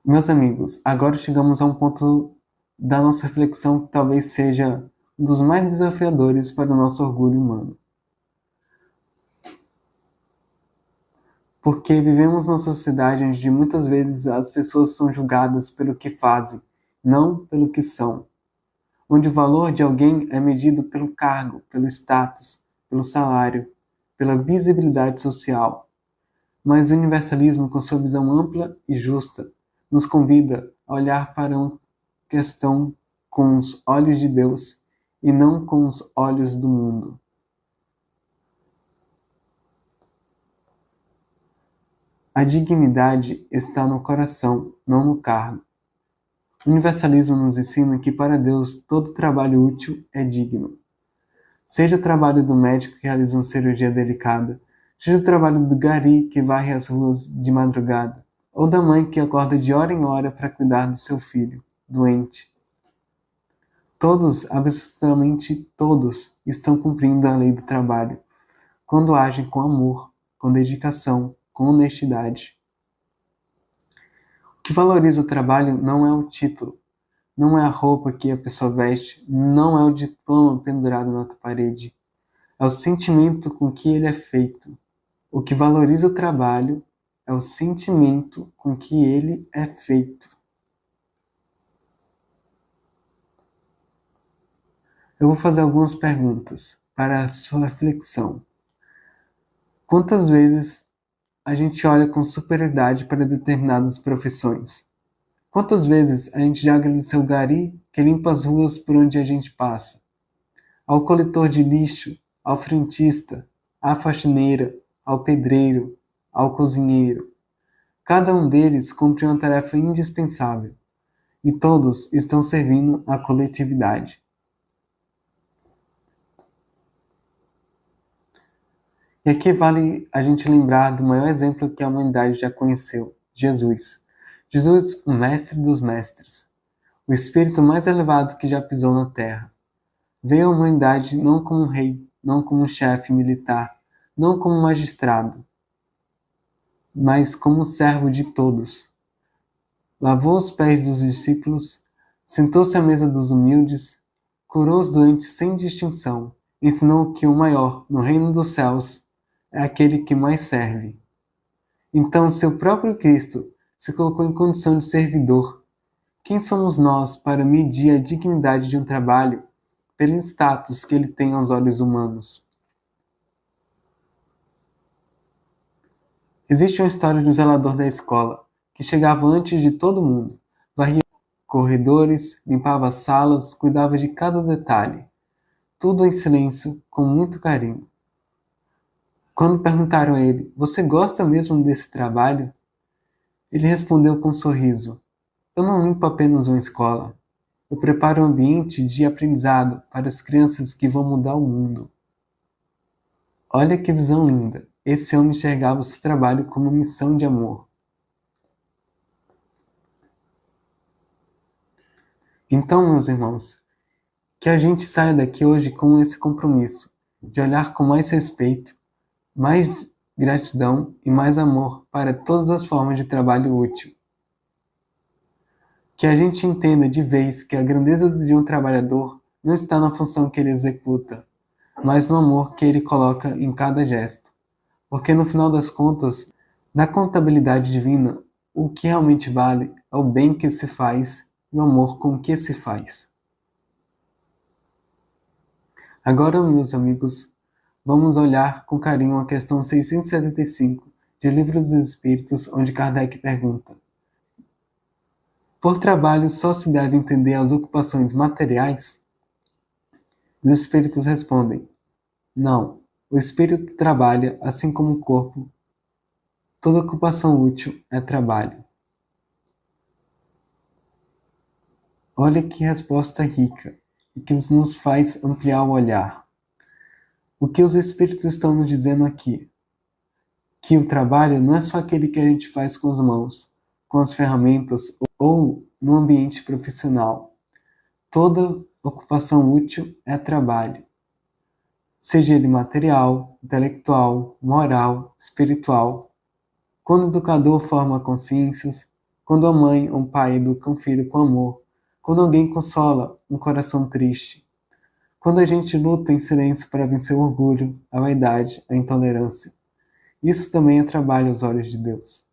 Meus amigos, agora chegamos a um ponto da nossa reflexão que talvez seja um dos mais desafiadores para o nosso orgulho humano. Porque vivemos numa sociedade onde muitas vezes as pessoas são julgadas pelo que fazem, não pelo que são. Onde o valor de alguém é medido pelo cargo, pelo status, pelo salário, pela visibilidade social. Mas o universalismo, com sua visão ampla e justa, nos convida a olhar para uma questão com os olhos de Deus e não com os olhos do mundo. A dignidade está no coração, não no cargo. O universalismo nos ensina que para Deus todo trabalho útil é digno. Seja o trabalho do médico que realiza uma cirurgia delicada, seja o trabalho do gari que varre as ruas de madrugada, ou da mãe que acorda de hora em hora para cuidar do seu filho, doente. Todos, absolutamente todos, estão cumprindo a lei do trabalho, quando agem com amor, com dedicação, com honestidade. O que valoriza o trabalho não é o título, não é a roupa que a pessoa veste, não é o diploma pendurado na parede, é o sentimento com que ele é feito. O que valoriza o trabalho é o sentimento com que ele é feito. Eu vou fazer algumas perguntas para a sua reflexão. Quantas vezes a gente olha com superioridade para determinadas profissões? Quantas vezes a gente já agradeceu o gari que limpa as ruas por onde a gente passa? Ao coletor de lixo, ao frentista, à faxineira, ao pedreiro, ao cozinheiro. Cada um deles cumpre uma tarefa indispensável e todos estão servindo à coletividade. E aqui vale a gente lembrar do maior exemplo que a humanidade já conheceu, Jesus. Jesus, o mestre dos mestres, o espírito mais elevado que já pisou na terra. Veio à humanidade não como um rei, não como um chefe militar, não como um magistrado, mas como um servo de todos. Lavou os pés dos discípulos, sentou-se à mesa dos humildes, curou os doentes sem distinção, ensinou que o maior no reino dos céus é aquele que mais serve. Então, seu próprio Cristo se colocou em condição de servidor. Quem somos nós para medir a dignidade de um trabalho pelo status que ele tem aos olhos humanos? Existe uma história de um zelador da escola, que chegava antes de todo mundo, varria corredores, limpava salas, cuidava de cada detalhe, tudo em silêncio, com muito carinho. Quando perguntaram a ele: "Você gosta mesmo desse trabalho?", ele respondeu com um sorriso: "Eu não limpo apenas uma escola. Eu preparo um ambiente de aprendizado para as crianças que vão mudar o mundo." Olha que visão linda! Esse homem enxergava o seu trabalho como missão de amor. Então, meus irmãos, que a gente saia daqui hoje com esse compromisso de olhar com mais respeito, mais gratidão e mais amor para todas as formas de trabalho útil. Que a gente entenda de vez que a grandeza de um trabalhador não está na função que ele executa, mas no amor que ele coloca em cada gesto. Porque no final das contas, na contabilidade divina, o que realmente vale é o bem que se faz e o amor com que se faz. Agora, meus amigos, vamos olhar com carinho a questão 675 de Livro dos Espíritos, onde Kardec pergunta: por trabalho só se deve entender as ocupações materiais? Os espíritos respondem: não. O espírito trabalha assim como o corpo. Toda ocupação útil é trabalho. Olha que resposta rica e que nos faz ampliar o olhar. O que os espíritos estão nos dizendo aqui? Que o trabalho não é só aquele que a gente faz com as mãos, com as ferramentas ou no ambiente profissional. Toda ocupação útil é trabalho, seja ele material, intelectual, moral, espiritual. Quando o educador forma consciências, quando a mãe ou o pai educa um filho com amor, quando alguém consola um coração triste, quando a gente luta em silêncio para vencer o orgulho, a vaidade, a intolerância. Isso também é trabalho aos olhos de Deus.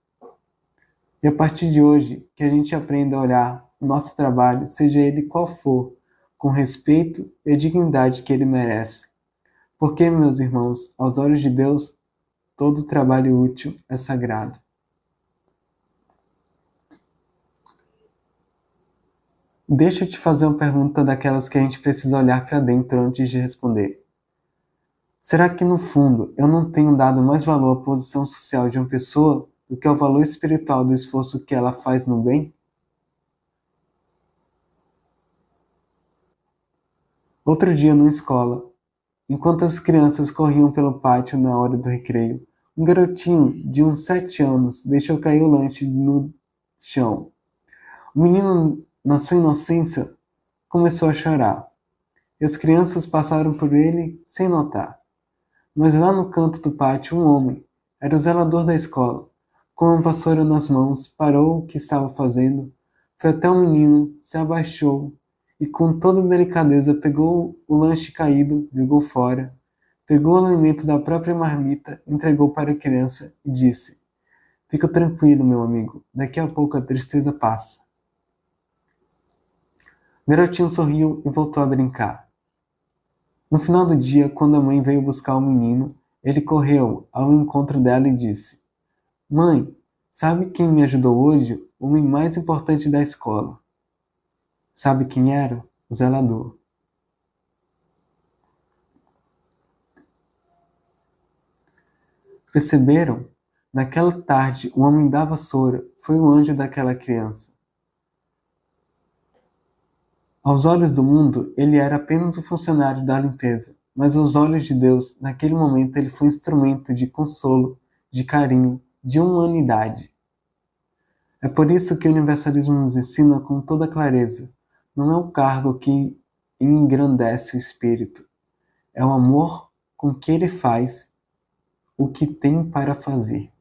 E a partir de hoje, que a gente aprenda a olhar o nosso trabalho, seja ele qual for, com respeito e a dignidade que ele merece. Porque, meus irmãos, aos olhos de Deus, todo trabalho útil é sagrado. Deixa eu te fazer uma pergunta daquelas que a gente precisa olhar para dentro antes de responder. Será que, no fundo, eu não tenho dado mais valor à posição social de uma pessoa do que ao valor espiritual do esforço que ela faz no bem? Outro dia, na escola, enquanto as crianças corriam pelo pátio na hora do recreio, um garotinho de uns 7 anos deixou cair o lanche no chão. O menino, na sua inocência, começou a chorar, e as crianças passaram por ele sem notar. Mas lá no canto do pátio, um homem, era o zelador da escola, com a vassoura nas mãos, parou o que estava fazendo, foi até o menino, se abaixou e com toda delicadeza pegou o lanche caído, jogou fora, pegou o alimento da própria marmita, entregou para a criança e disse: "Fica tranquilo, meu amigo, daqui a pouco a tristeza passa." O garotinho sorriu e voltou a brincar. No final do dia, quando a mãe veio buscar o menino, ele correu ao encontro dela e disse: "Mãe, sabe quem me ajudou hoje? O homem mais importante da escola." Sabe quem era? O zelador. Perceberam? Naquela tarde, o homem da vassoura foi o anjo daquela criança. Aos olhos do mundo, ele era apenas o funcionário da limpeza, mas aos olhos de Deus, naquele momento, ele foi um instrumento de consolo, de carinho, de humanidade. É por isso que o universalismo nos ensina com toda clareza: não é o cargo que engrandece o espírito, é o amor com que ele faz o que tem para fazer.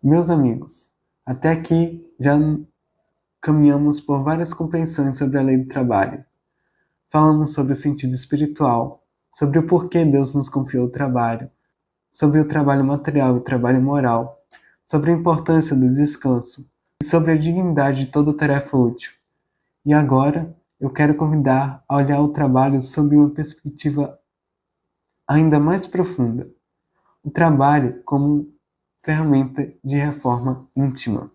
Meus amigos, até aqui já caminhamos por várias compreensões sobre a lei do trabalho. Falamos sobre o sentido espiritual, sobre o porquê Deus nos confiou o trabalho, sobre o trabalho material e o trabalho moral, sobre a importância do descanso e sobre a dignidade de toda tarefa útil. E agora eu quero convidar a olhar o trabalho sob uma perspectiva ainda mais profunda. O trabalho como ferramenta de reforma íntima.